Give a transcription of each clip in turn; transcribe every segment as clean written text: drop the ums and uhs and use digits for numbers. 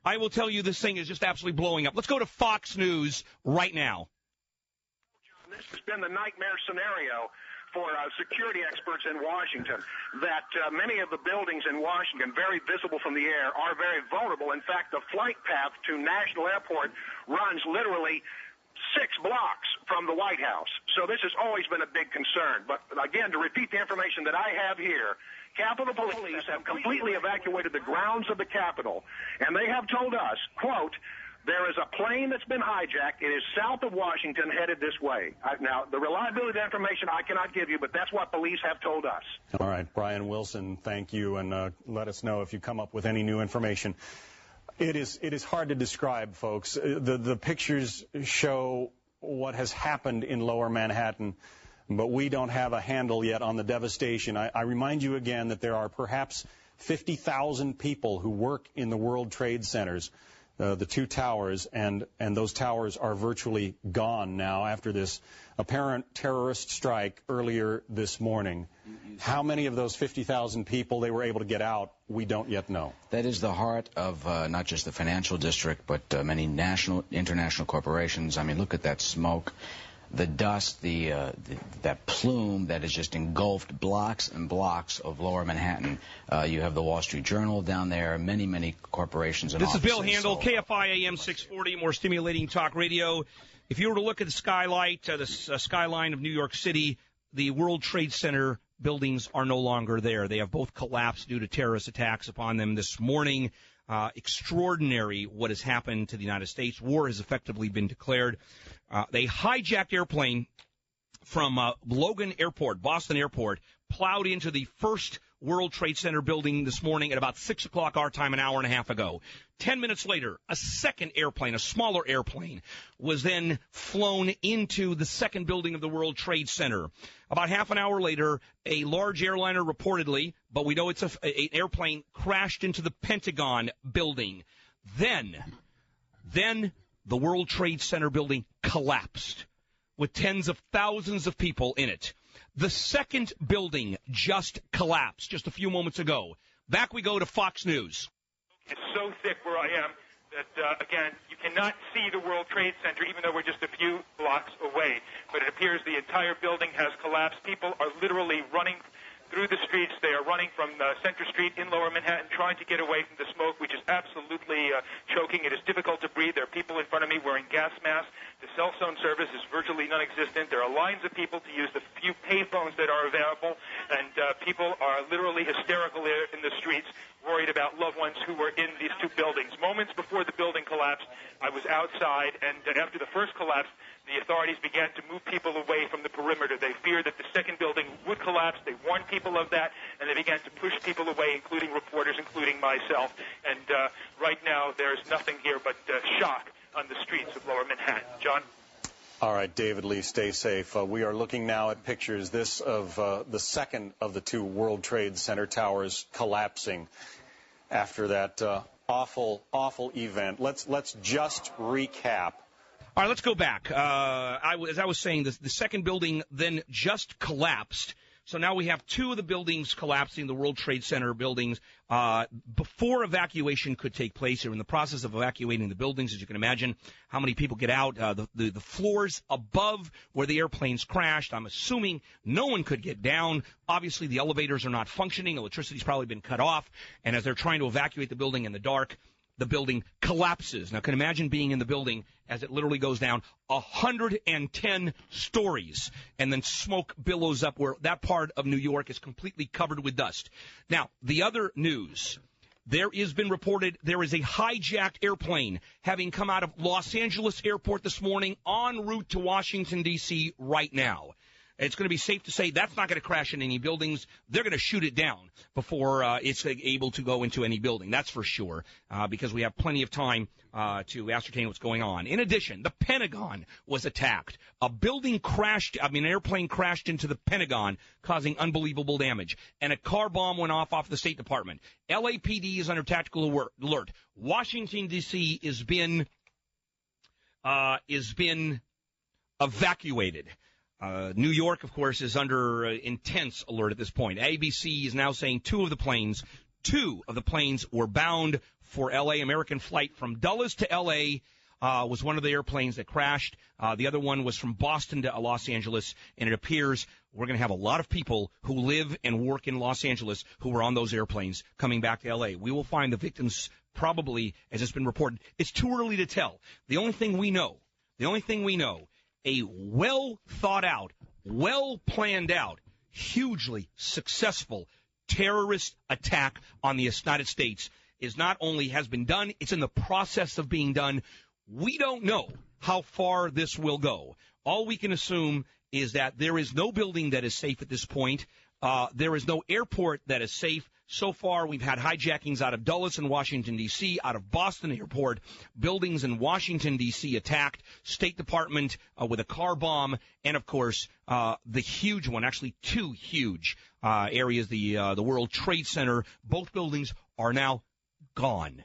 I will tell you this thing is just absolutely blowing up. Let's go to Fox News right now. This has been the nightmare scenario for security experts in Washington, that many of the buildings in Washington, very visible from the air, are very vulnerable. In fact, the flight path to National Airport runs literally 6 blocks from the White House. So this has always been a big concern. But again, to repeat the information that I have here, Capitol Police have completely evacuated the grounds of the Capitol, and they have told us, quote, there is a plane that's been hijacked. It is south of Washington, headed this way. Now, the reliability of the information I cannot give you, but that's what police have told us. All right, Brian Wilson, thank you, and let us know if you come up with any new information. It is hard to describe, folks. The pictures show what has happened in Lower Manhattan, but we don't have a handle yet on the devastation. I remind you again that there are perhaps 50,000 people who work in the World Trade Centers, the 2 towers, and those towers are virtually gone now after this apparent terrorist strike earlier this morning. How many of those 50,000 people they were able to get out, we don't yet know. That is the heart of not just the financial district, but many national, international corporations. I mean, look at that smoke. The dust, that plume that has just engulfed blocks and blocks of Lower Manhattan. You have the Wall Street Journal down there, many corporations and offices. This is Bill Handel, KFI AM640, more stimulating talk radio. If you were to look at the skylight, the skyline of New York City, the World Trade Center buildings are no longer there. They have both collapsed due to terrorist attacks upon them this morning. Extraordinary what has happened to the United States. War has effectively been declared. They hijacked airplane from Logan Airport, Boston Airport, plowed into the first World Trade Center building this morning at about 6 o'clock our time, an hour and a half ago. 10 minutes later, a second airplane, a smaller airplane, was then flown into the second building of the World Trade Center. About half an hour later, a large airliner reportedly, but we know it's an airplane, crashed into the Pentagon building. Then the World Trade Center building collapsed with tens of thousands of people in it. The second building just collapsed just a few moments ago. Back we go to Fox News. It's so thick where I am that, again, you cannot see the World Trade Center, even though we're just a few blocks away. But it appears the entire building has collapsed. People are literally running through the streets. They are running from Center Street in Lower Manhattan, trying to get away from the smoke, which is absolutely choking. It is difficult to breathe. There are people in front of me wearing gas masks. The cell phone service is virtually non-existent. There are lines of people to use the few payphones that are available, and people are literally hysterical in the streets, worried about loved ones who were in these 2 buildings. Moments before the building collapsed, I was outside, and after the first collapse, the authorities began to move people away from the perimeter. They feared that the second building would collapse. They warned people of that, and they began to push people away, including reporters, including myself. And right now, there's nothing here but shock on the streets of Lower Manhattan. John? All right, David Lee, stay safe. We are looking now at pictures, this of the second of the 2 World Trade Center towers collapsing after that awful event. Let's just recap. All right, let's go back. As I was saying, the second building then just collapsed. So now we have 2 of the buildings collapsing, the World Trade Center buildings. Before evacuation could take place, they were in the process of evacuating the buildings, as you can imagine. How many people get out? The floors above where the airplanes crashed, I'm assuming no one could get down. Obviously, the elevators are not functioning. Electricity's probably been cut off. And as they're trying to evacuate the building in the dark, the building collapses. Now, can you imagine being in the building as it literally goes down 110 stories, and then smoke billows up where that part of New York is completely covered with dust. Now, the other news, there has been reported there is a hijacked airplane having come out of Los Angeles Airport this morning en route to Washington, D.C. right now. It's going to be safe to say that's not going to crash in any buildings. They're going to shoot it down before it's able to go into any building. That's for sure, because we have plenty of time to ascertain what's going on. In addition, the Pentagon was attacked. An airplane crashed into the Pentagon, causing unbelievable damage. And a car bomb went off the State Department. LAPD is under tactical alert. Washington, D.C. is been evacuated. New York, of course, is under intense alert at this point. ABC is now saying 2 of the planes Two of the planes were bound for L.A. American flight from Dulles to L.A. Was one of the airplanes that crashed. The other one was from Boston to Los Angeles, and it appears we're going to have a lot of people who live and work in Los Angeles who were on those airplanes coming back to L.A. We will find the victims probably, as it's been reported. It's too early to tell. The only thing we know, a well-thought-out, well-planned-out, hugely successful terrorist attack on the United States is not only has been done, it's in the process of being done. We don't know how far this will go. All we can assume is that there is no building that is safe at this point. There is no airport that is safe. So far, we've had hijackings out of Dulles in Washington, D.C., out of Boston Airport, buildings in Washington, D.C. attacked, State Department with a car bomb, and, of course, the huge one, actually two huge areas, the World Trade Center. Both buildings are now gone,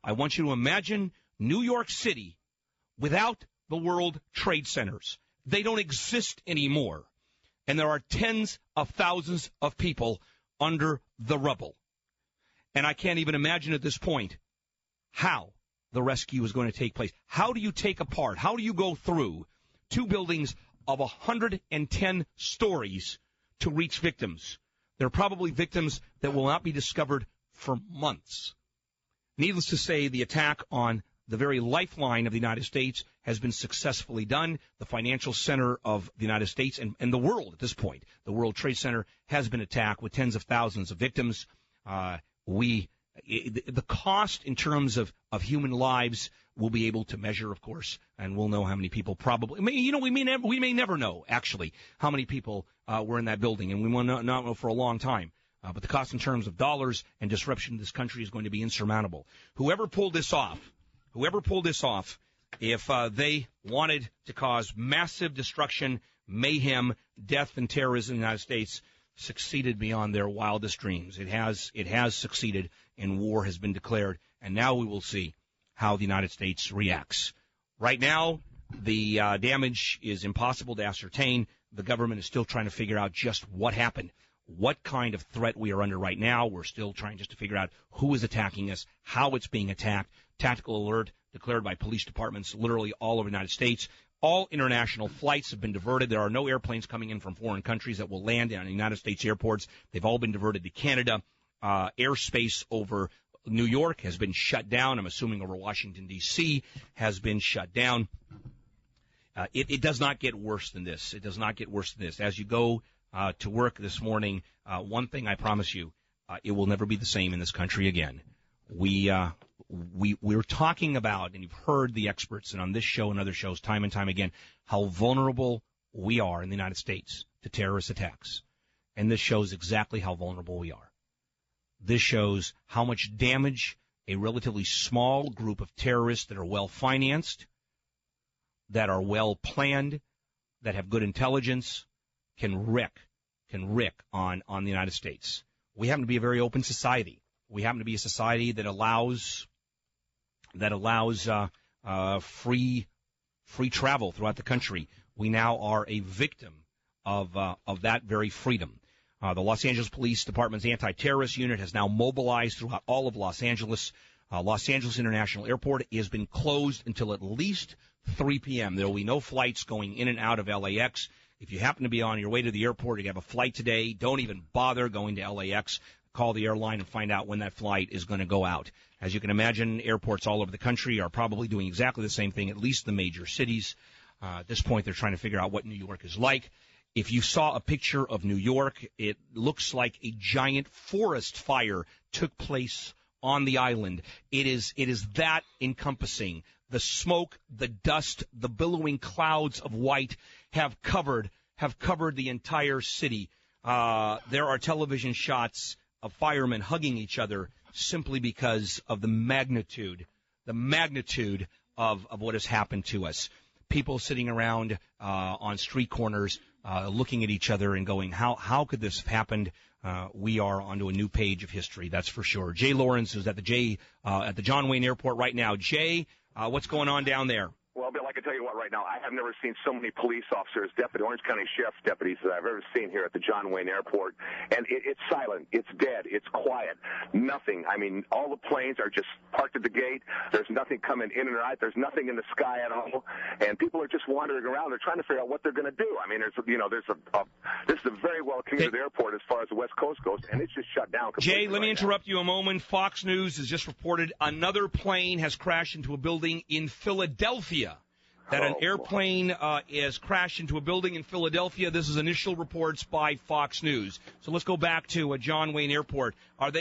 I want you to imagine New York City without the World Trade Centers. They don't exist anymore. And there are tens of thousands of people under the rubble. And I can't even imagine at this point how the rescue is going to take place. How do you take apart, how do you go through two buildings of 110 stories to reach victims? There are probably victims that will not be discovered for months. Needless to say, the attack on the very lifeline of the United States has been successfully done. The financial center of the United States and the world at this point, the World Trade Center, has been attacked with tens of thousands of victims. The cost in terms of human lives we'll be able to measure, of course, and we'll know how many people probably. We may never know, actually, how many people were in that building, and we will not know for a long time. But the cost in terms of dollars and disruption to this country is going to be insurmountable. Whoever pulled this off, if they wanted to cause massive destruction, mayhem, death, and terrorism in the United States, succeeded beyond their wildest dreams. It has succeeded, and war has been declared, and now we will see how the United States reacts. Right now, the damage is impossible to ascertain. The government is still trying to figure out just what happened. What kind of threat we are under right now. We're still trying just to figure out who is attacking us, how it's being attacked. Tactical alert declared by police departments literally all over the United States. All international flights have been diverted. There are no airplanes coming in from foreign countries that will land in United States airports. They've all been diverted to Canada. Airspace over New York has been shut down. I'm assuming over Washington, D.C. has been shut down. It does not get worse than this. It does not get worse than this. As you go to work this morning, one thing I promise you, it will never be the same in this country again. We're talking about, and you've heard the experts, and on this show and other shows time and time again, how vulnerable we are in the United States to terrorist attacks. And this shows exactly how vulnerable we are. This shows how much damage a relatively small group of terrorists that are well-financed, that are well-planned, that have good intelligence, can wreak on the United States. We happen to be a very open society. We happen to be a society that allows free travel throughout the country. We now are a victim of that very freedom. The Los Angeles Police Department's anti-terrorist unit has now mobilized throughout all of Los Angeles. Los Angeles International Airport has been closed until at least 3 p.m. There will be no flights going in and out of LAX. If you happen to be on your way to the airport, you have a flight today, don't even bother going to LAX. Call the airline and find out when that flight is going to go out. As you can imagine, airports all over the country are probably doing exactly the same thing, at least the major cities. At this point, they're trying to figure out what New York is like. If you saw a picture of New York, it looks like a giant forest fire took place on the island. It is that encompassing. The smoke, the dust, the billowing clouds of white have covered the entire city. There are television shots of firemen hugging each other simply because of the magnitude of what has happened to us. People sitting around on street corners looking at each other and going, how could this have happened? We are onto a new page of history, that's for sure. Jay Lawrence is at the John Wayne Airport right now. Jay, what's going on down there? Well, Bill, I can tell you what right now, I have never seen so many police officers, Orange County Sheriff's deputies that I've ever seen here at the John Wayne Airport. And it's silent. It's dead. It's quiet. Nothing. I mean, all the planes are just parked at the gate. There's nothing coming in and out. There's nothing in the sky at all. And people are just wandering around. They're trying to figure out what they're going to do. I mean, this is a very well-commuted airport as far as the West Coast goes, and it's just shut down completely. Jay, let me interrupt you a moment. Fox News has just reported another plane has crashed into a building in Philadelphia. That an airplane has crashed into a building in Philadelphia. This is initial reports by Fox News. So let's go back to John Wayne Airport.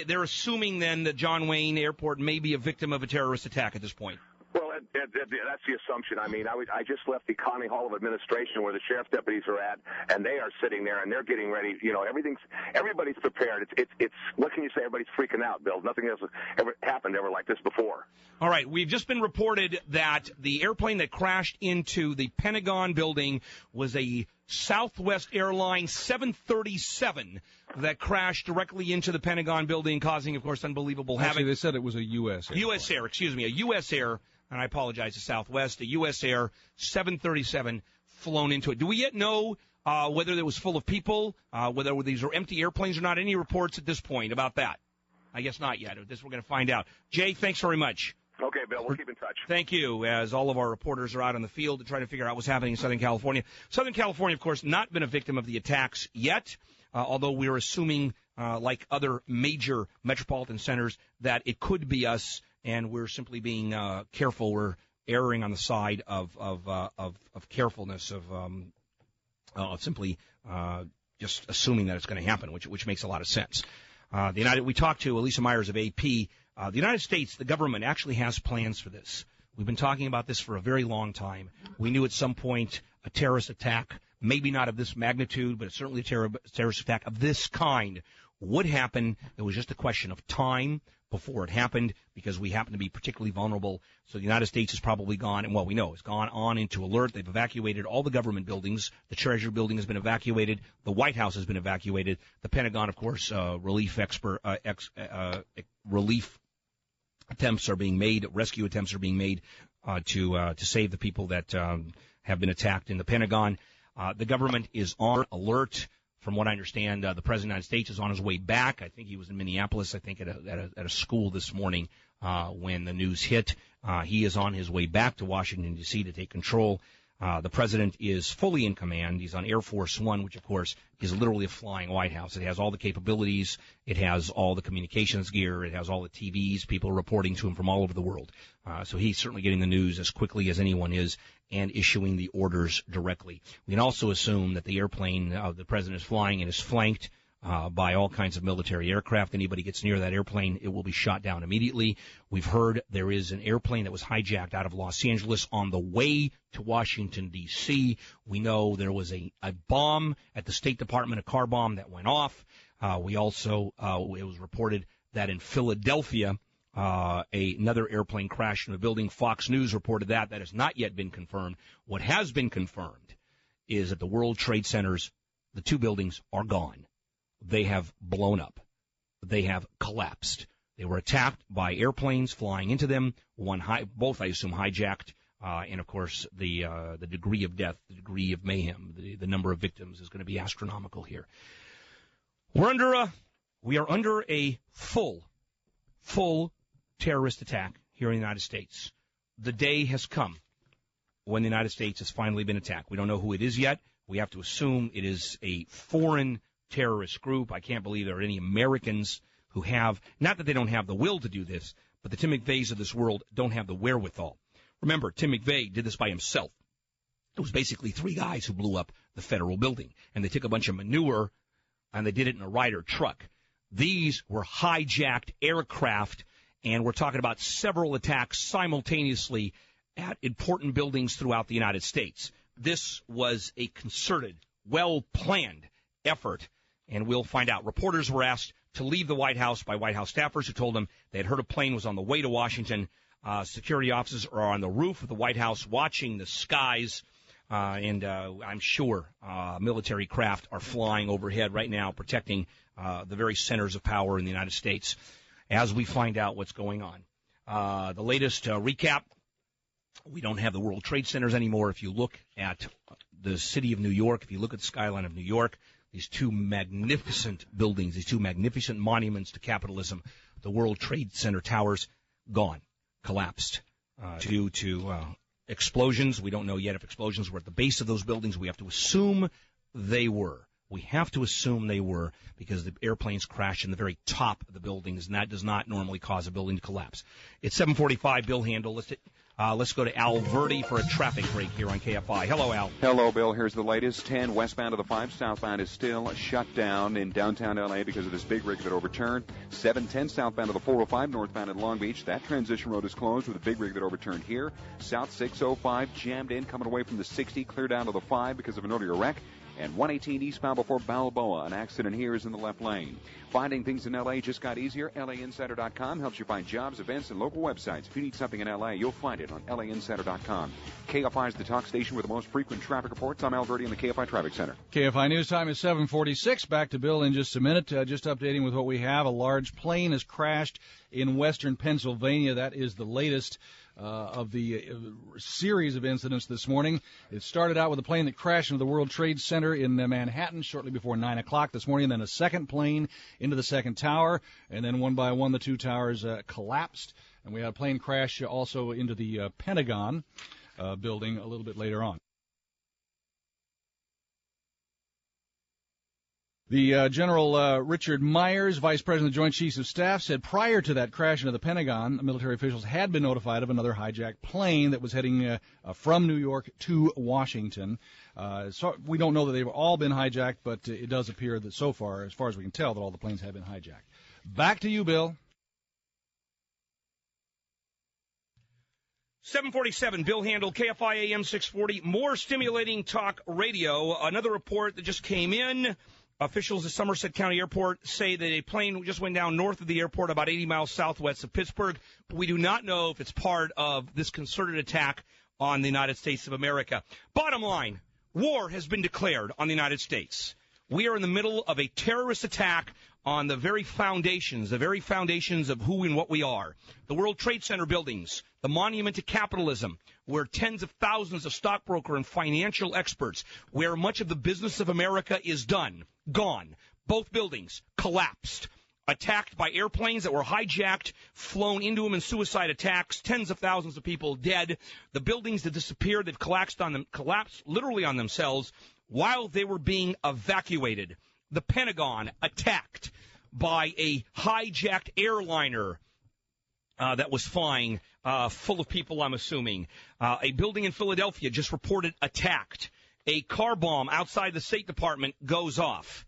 They're assuming then that John Wayne Airport may be a victim of a terrorist attack at this point? Well, that's the assumption. I mean, I just left the County Hall of Administration where the sheriff's deputies are at, and they are sitting there, and they're getting ready. You know, everybody's prepared. It's what can you say? Everybody's freaking out, Bill. Nothing else has ever happened like this before. All right, we've just been reported that the airplane that crashed into the Pentagon building was a Southwest Airlines 737 that crashed directly into the Pentagon building, causing, of course, unbelievable havoc. Actually, they said it was a U.S. airplane. U.S. Air, excuse me, a U.S. Air, and I apologize to Southwest, a U.S. Air 737 flown into it. Do we yet know whether it was full of people, whether these are empty airplanes or not? Any reports at this point about that? I guess not yet. This we're going to find out. Jay, thanks very much. Okay, Bill, we'll keep in touch. Thank you, as all of our reporters are out in the field to try to figure out what's happening in Southern California. Southern California, of course, not been a victim of the attacks yet, although we're assuming, like other major metropolitan centers, that it could be us, and we're simply being careful. We're erring on the side of carefulness, of simply just assuming that it's going to happen, which makes a lot of sense. We talked to Elisa Myers of AP. The United States, the government, actually has plans for this. We've been talking about this for a very long time. We knew at some point a terrorist attack, maybe not of this magnitude, but certainly a terrorist attack of this kind would happen. It was just a question of time before it happened, because we happen to be particularly vulnerable. So the United States has probably gone, and what we know, has gone on into alert. They've evacuated all the government buildings. The Treasury building has been evacuated. The White House has been evacuated. The Pentagon, of course, relief attempts are being made, rescue attempts are being made to save the people that have been attacked in the Pentagon. The government is on alert. From what I understand, the President of the United States is on his way back. I think he was in Minneapolis, I think, at a school this morning when the news hit. He is on his way back to Washington, D.C. to take control. The President is fully in command. He's on Air Force One, which, of course, is literally a flying White House. It has all the capabilities. It has all the communications gear. It has all the TVs, people reporting to him from all over the world. So he's certainly getting the news as quickly as anyone is and issuing the orders directly. We can also assume that the airplane the President is flying and is flanked by all kinds of military aircraft. Anybody gets near that airplane, it will be shot down immediately. We've heard there is an airplane that was hijacked out of Los Angeles on the way to Washington, D.C. We know there was a bomb at the State Department, a car bomb that went off. We also, it was reported that in Philadelphia, another airplane crashed in a building. Fox News reported that. That has not yet been confirmed. What has been confirmed is that the World Trade Centers, the two buildings, are gone. They have blown up. They have collapsed. They were attacked by airplanes flying into them. Both, I assume, hijacked. And of course, the degree of death, the degree of mayhem, the number of victims is going to be astronomical here. We are under a full terrorist attack here in the United States. The day has come when the United States has finally been attacked. We don't know who it is yet. We have to assume it is a foreign terrorist group. I can't believe there are any Americans who have, not that they don't have the will to do this, but the Tim McVeighs of this world don't have the wherewithal. Remember, Tim McVeigh did this by himself. It was basically three guys who blew up the federal building, and they took a bunch of manure, and they did it in a Ryder truck. These were hijacked aircraft, and we're talking about several attacks simultaneously at important buildings throughout the United States. This was a concerted, well-planned effort. And we'll find out. Reporters were asked to leave the White House by White House staffers who told them they had heard a plane was on the way to Washington. Security officers are on the roof of the White House watching the skies. And I'm sure military craft are flying overhead right now, protecting the very centers of power in the United States as we find out what's going on. The latest recap We don't have the World Trade Centers anymore. If you look at the city of New York, if you look at the skyline of New York, these two magnificent buildings, these two magnificent monuments to capitalism, the World Trade Center towers, gone, collapsed due to explosions. We don't know yet if explosions were at the base of those buildings. We have to assume they were. We have to assume they were because the airplanes crash in the very top of the buildings, and that does not normally cause a building to collapse. It's 7:45, Bill Handel. Let's go to Al Verdi for a traffic break here on KFI. Hello, Al. Hello, Bill. Here's the latest. 10 westbound of the 5, southbound is still shut down in downtown L.A. because of this big rig that overturned. 710 southbound of the 405, northbound at Long Beach. That transition road is closed with a big rig that overturned here. South 605 jammed in, coming away from the 60, clear down to the 5 because of an earlier wreck. And 118 eastbound before Balboa. An accident here is in the left lane. Finding things in L.A. just got easier. LAinsider.com helps you find jobs, events, and local websites. If you need something in L.A., you'll find it on LAinsider.com. KFI is the talk station with the most frequent traffic reports. I'm Al Verdi in the KFI Traffic Center. KFI News Time is 7:46. Back to Bill in just a minute. Just updating with what we have. A large plane has crashed in western Pennsylvania. That is the latest of the series of incidents this morning. It started out with a plane that crashed into the World Trade Center in Manhattan shortly before 9 o'clock this morning, then a second plane into the second tower, and then one by one the two towers collapsed. And we had a plane crash also into the Pentagon building a little bit later on. The General Richard Myers, Vice President of the Joint Chiefs of Staff, said prior to that crash into the Pentagon, military officials had been notified of another hijacked plane that was heading from New York to Washington. So we don't know that they've all been hijacked, but it does appear that so far as we can tell, that all the planes have been hijacked. Back to you, Bill. 7:47, Bill Handel, KFI AM640, more stimulating talk radio. Another report that just came in. Officials at Somerset County Airport say that a plane just went down north of the airport about 80 miles southwest of Pittsburgh. But we do not know if it's part of this concerted attack on the United States of America. Bottom line, war has been declared on the United States. We are in the middle of a terrorist attack on the very foundations of who and what we are. The World Trade Center buildings, the monument to capitalism, where tens of thousands of stockbroker and financial experts, where much of the business of America is done, gone. Both buildings collapsed, attacked by airplanes that were hijacked, flown into them in suicide attacks, tens of thousands of people dead. The buildings that disappeared, that collapsed literally on themselves while they were being evacuated. The Pentagon attacked by a hijacked airliner that was flying, full of people, I'm assuming. A building in Philadelphia just reported attacked. A car bomb outside the State Department goes off.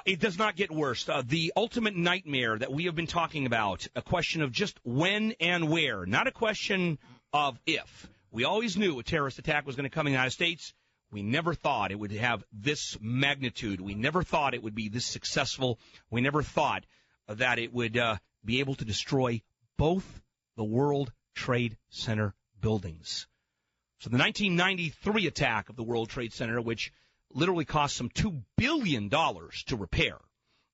It does not get worse. The ultimate nightmare that we have been talking about, a question of just when and where, not a question of if. We always knew a terrorist attack was going to come in the United States. We never thought it would have this magnitude. We never thought it would be this successful. We never thought that it would be able to destroy both the World Trade Center buildings. So the 1993 attack of the World Trade Center, which literally cost some $2 billion to repair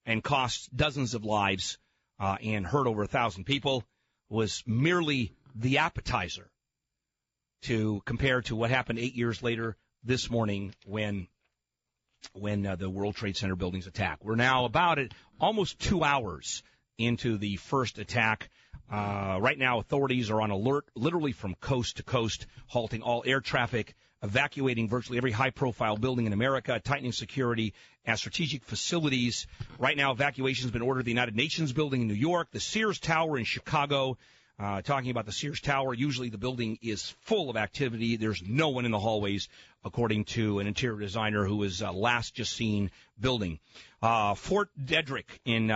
and cost dozens of lives and hurt over 1,000 people, was merely the appetizer to compare to what happened 8 years later this morning when the World Trade Center buildings attack. We're now about almost 2 hours into the first attack. Right now, authorities are on alert, literally from coast to coast, halting all air traffic, evacuating virtually every high-profile building in America, tightening security at strategic facilities. Right now, evacuation has been ordered at the United Nations building in New York, the Sears Tower in Chicago. Talking about the Sears Tower, usually the building is full of activity. There's no one in the hallways, according to an interior designer who was last just seen building. Fort Detrick in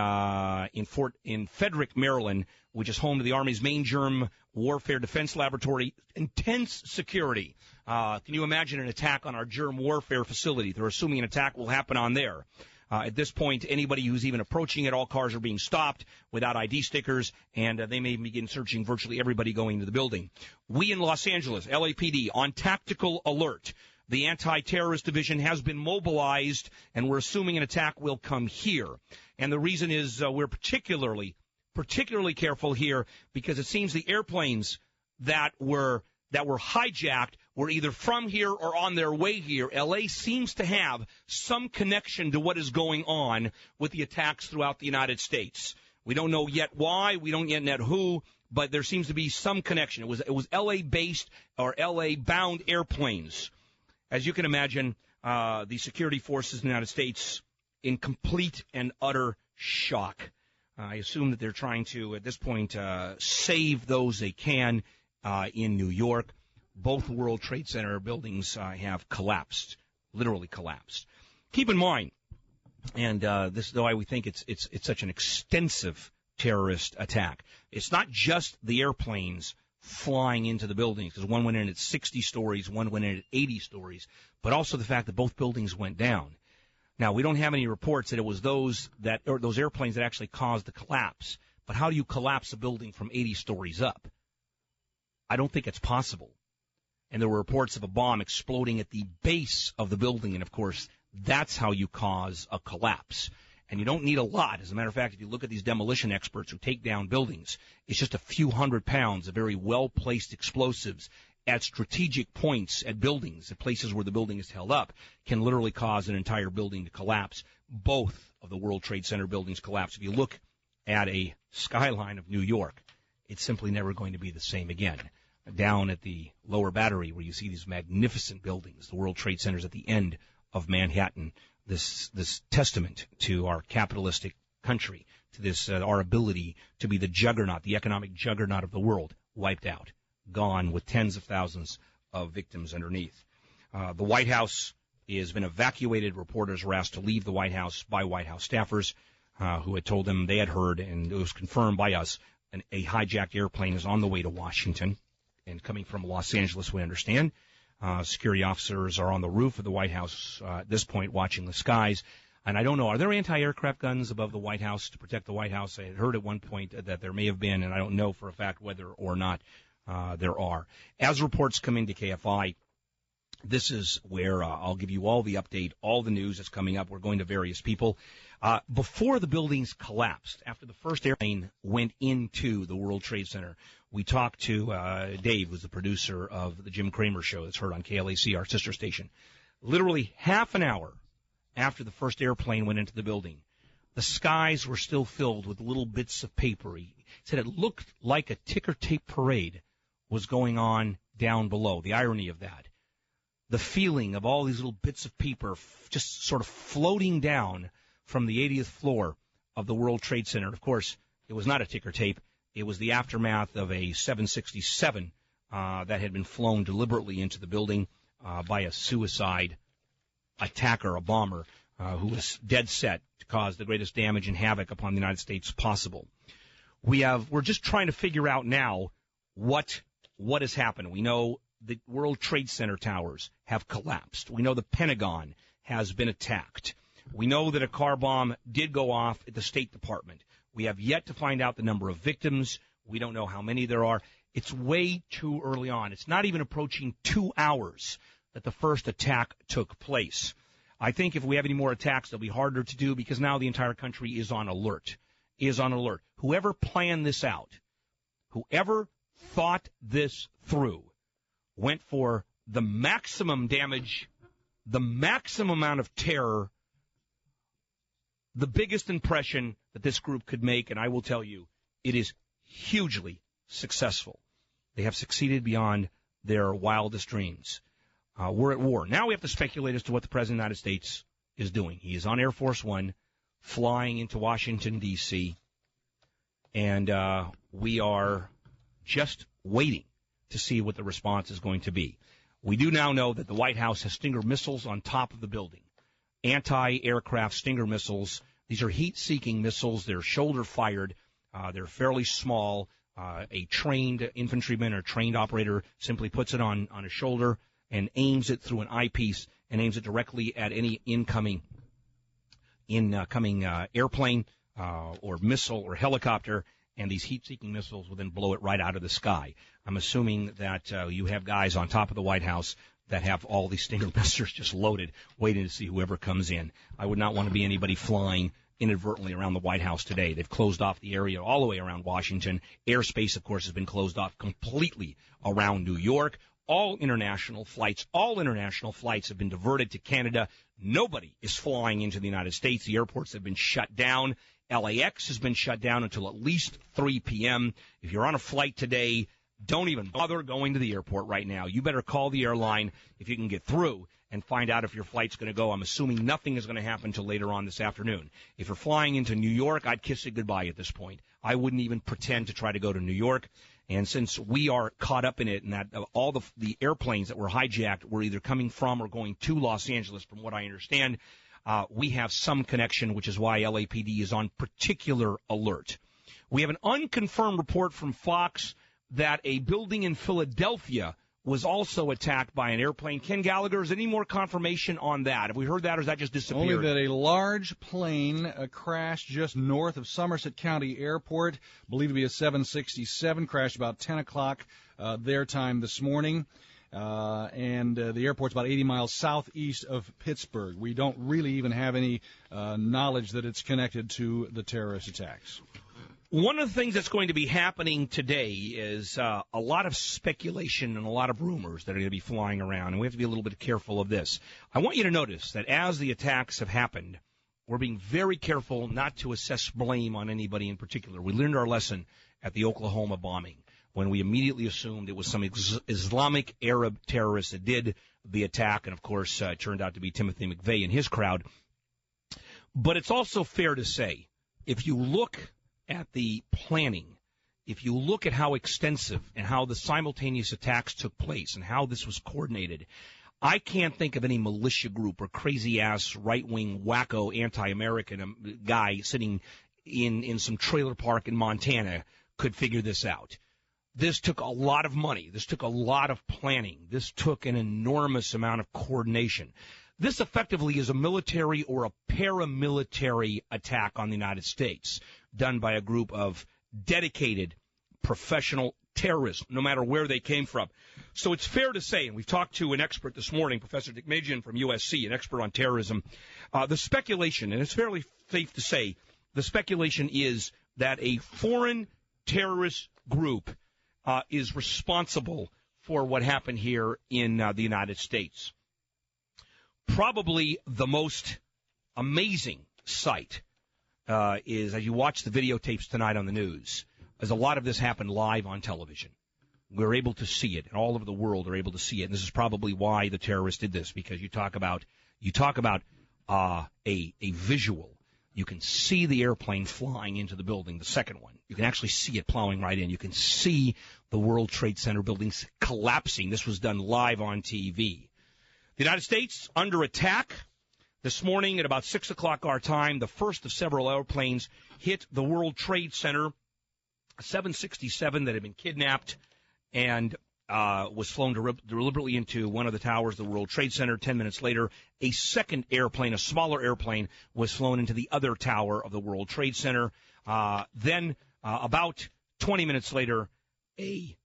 Frederick, Maryland, which is home to the Army's main germ warfare defense laboratory, intense security. Can you imagine an attack on our germ warfare facility? They're assuming an attack will happen on there. At this point, anybody who's even approaching it, all cars are being stopped without ID stickers, and they may begin searching virtually everybody going into the building. We in Los Angeles, LAPD, on tactical alert. The anti-terrorist division has been mobilized, and we're assuming an attack will come here. And the reason is we're particularly careful here because it seems the airplanes that were hijacked were either from here or on their way here. L.A. seems to have some connection to what is going on with the attacks throughout the United States. We don't know yet why. We don't yet know who, but there seems to be some connection. It was L.A.-based or L.A.-bound airplanes. As you can imagine, the security forces in the United States in complete and utter shock. I assume that they're trying to, at this point, save those they can in New York. Both World Trade Center buildings have collapsed, literally collapsed. Keep in mind, and this is why we think it's such an extensive terrorist attack. It's not just the airplanes flying into the buildings, because one went in at 60 stories, one went in at 80 stories, but also the fact that both buildings went down. Now, we don't have any reports that it was those airplanes that actually caused the collapse. But how do you collapse a building from 80 stories up? I don't think it's possible. And there were reports of a bomb exploding at the base of the building, and, of course, that's how you cause a collapse. And you don't need a lot. As a matter of fact, if you look at these demolition experts who take down buildings, it's just a few hundred pounds of very well-placed explosives at strategic points at buildings, at places where the building is held up, can literally cause an entire building to collapse. Both of the World Trade Center buildings collapse. If you look at a skyline of New York, it's simply never going to be the same again. Down at the Lower Battery, where you see these magnificent buildings, the World Trade Center's at the end of Manhattan, this testament to our capitalistic country, to this our ability to be the juggernaut, the economic juggernaut of the world, wiped out, gone with tens of thousands of victims underneath. The White House has been evacuated. Reporters were asked to leave the White House by White House staffers who had told them they had heard, and it was confirmed by us, a hijacked airplane is on the way to Washington and coming from Los Angeles, we understand. Security officers are on the roof of the White House at this point watching the skies. And I don't know, are there anti-aircraft guns above the White House to protect the White House? I had heard at one point that there may have been, and I don't know for a fact whether or not there are. As reports come into KFI, this is where I'll give you all the update, all the news that's coming up. We're going to various people. Before the buildings collapsed, after the first airplane went into the World Trade Center, we talked to Dave, who's the producer of the Jim Cramer Show that's heard on KLAC, our sister station. Literally half an hour after the first airplane went into the building, the skies were still filled with little bits of paper. He said it looked like a ticker tape parade was going on down below. The irony of that. The feeling of all these little bits of paper just sort of floating down from the 80th floor of the World Trade Center. Of course, it was not a ticker tape. It was the aftermath of a 767 that had been flown deliberately into the building by a suicide attacker, a bomber, who was dead set to cause the greatest damage and havoc upon the United States possible. We're just trying to figure out now what has happened. We know the World Trade Center towers have collapsed. We know the Pentagon has been attacked. We know that a car bomb did go off at the State Department. We have yet to find out the number of victims. We don't know how many there are. It's way too early on. It's not even approaching 2 hours that the first attack took place. I think if we have any more attacks, they'll be harder to do because now the entire country is on alert. Whoever planned this out, whoever thought this through, went for the maximum damage, the maximum amount of terror, the biggest impression that this group could make, and I will tell you, it is hugely successful. They have succeeded beyond their wildest dreams. We're at war. Now we have to speculate as to what the President of the United States is doing. He is on Air Force One, flying into Washington, D.C., and we are just waiting to see what the response is going to be. We do now know that the White House has Stinger missiles on top of the building. Anti-aircraft Stinger missiles. These are heat-seeking missiles. They're shoulder-fired. They're fairly small. A trained infantryman or trained operator simply puts it on a shoulder and aims it through an eyepiece and aims it directly at any incoming airplane or missile or helicopter, and these heat-seeking missiles will then blow it right out of the sky. I'm assuming that you have guys on top of the White House that have all these Stinger missiles just loaded, waiting to see whoever comes in. I would not want to be anybody flying inadvertently around the White House today. They've closed off the area all the way around Washington. Airspace, of course, has been closed off completely around New York. All international flights have been diverted to Canada. Nobody is flying into the United States. The airports have been shut down. LAX has been shut down until at least 3 p.m. If you're on a flight today, don't even bother going to the airport right now. You better call the airline if you can get through and find out if your flight's going to go. I'm assuming nothing is going to happen until later on this afternoon. If you're flying into New York, I'd kiss it goodbye at this point. I wouldn't even pretend to try to go to New York. And since we are caught up in it and that all the airplanes that were hijacked were either coming from or going to Los Angeles, from what I understand, we have some connection, which is why LAPD is on particular alert. We have an unconfirmed report from Fox that a building in Philadelphia was also attacked by an airplane. Ken Gallagher, is there any more confirmation on that? Have we heard that, or has that just disappeared? Only that a large plane crashed just north of Somerset County Airport, believed to be a 767, crashed about 10 o'clock their time this morning. And the airport's about 80 miles southeast of Pittsburgh. We don't really even have any knowledge that it's connected to the terrorist attacks. One of the things that's going to be happening today is a lot of speculation and a lot of rumors that are going to be flying around, and we have to be a little bit careful of this. I want you to notice that as the attacks have happened, we're being very careful not to assess blame on anybody in particular. We learned our lesson at the Oklahoma bombing when we immediately assumed it was some Islamic Arab terrorist that did the attack, and of course it turned out to be Timothy McVeigh and his crowd. But it's also fair to say, if you look at the planning, if you look at how extensive and how the simultaneous attacks took place and how this was coordinated, I can't think of any militia group or crazy-ass right-wing wacko anti-American guy sitting in some trailer park in Montana could figure this out. This took a lot of money. This took a lot of planning. This took an enormous amount of coordination. This effectively is a military or a paramilitary attack on the United States done by a group of dedicated professional terrorists, no matter where they came from. So it's fair to say, and we've talked to an expert this morning, Professor Dick Majan from USC, an expert on terrorism, the speculation, and it's fairly safe to say, the speculation is that a foreign terrorist group is responsible for what happened here in the United States. Probably the most amazing sight is, as you watch the videotapes tonight on the news, as a lot of this happened live on television. We're able to see it, and all over the world are able to see it. And this is probably why the terrorists did this, because you talk about a visual. You can see the airplane flying into the building, the second one. You can actually see it plowing right in. You can see the World Trade Center buildings collapsing. This was done live on TV. The United States under attack. This morning at about 6 o'clock our time, the first of several airplanes hit the World Trade Center, a 767 that had been kidnapped and was flown deliberately into one of the towers of the World Trade Center. 10 minutes later, a second airplane, a smaller airplane, was flown into the other tower of the World Trade Center. Then, about 20 minutes later, a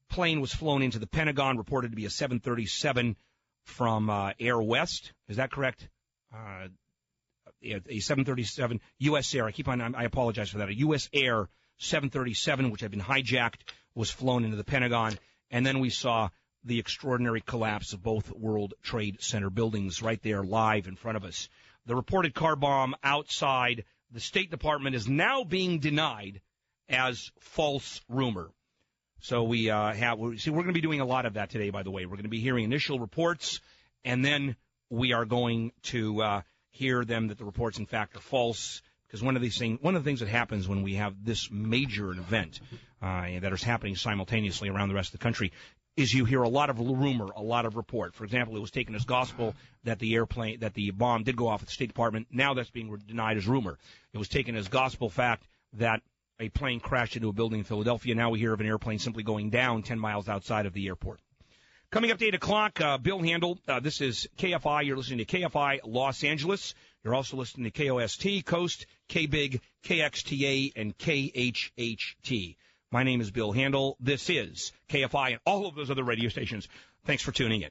plane was flown into the Pentagon, reported to be a 737 from Air West. Is that correct? A 737 U.S. Air. I apologize for that. A U.S. Air 737, which had been hijacked, was flown into the Pentagon. And then we saw the extraordinary collapse of both World Trade Center buildings right there live in front of us. The reported car bomb outside the State Department is now being denied as false rumor. So we're going to be doing a lot of that today, by the way. We're going to be hearing initial reports, and then we are going to hear them that the reports, in fact, are false. Because one of the things that happens when we have this major event that is happening simultaneously around the rest of the country is you hear a lot of rumor, a lot of report. For example, it was taken as gospel that the bomb did go off at the State Department. Now that's being denied as rumor. It was taken as gospel fact that a plane crashed into a building in Philadelphia. Now we hear of an airplane simply going down 10 miles outside of the airport. Coming up at 8 o'clock, Bill Handel. This is KFI. You're listening to KFI Los Angeles. You're also listening to KOST, Coast, KBIG, KXTA, and KHHT. My name is Bill Handel. This is KFI and all of those other radio stations. Thanks for tuning in.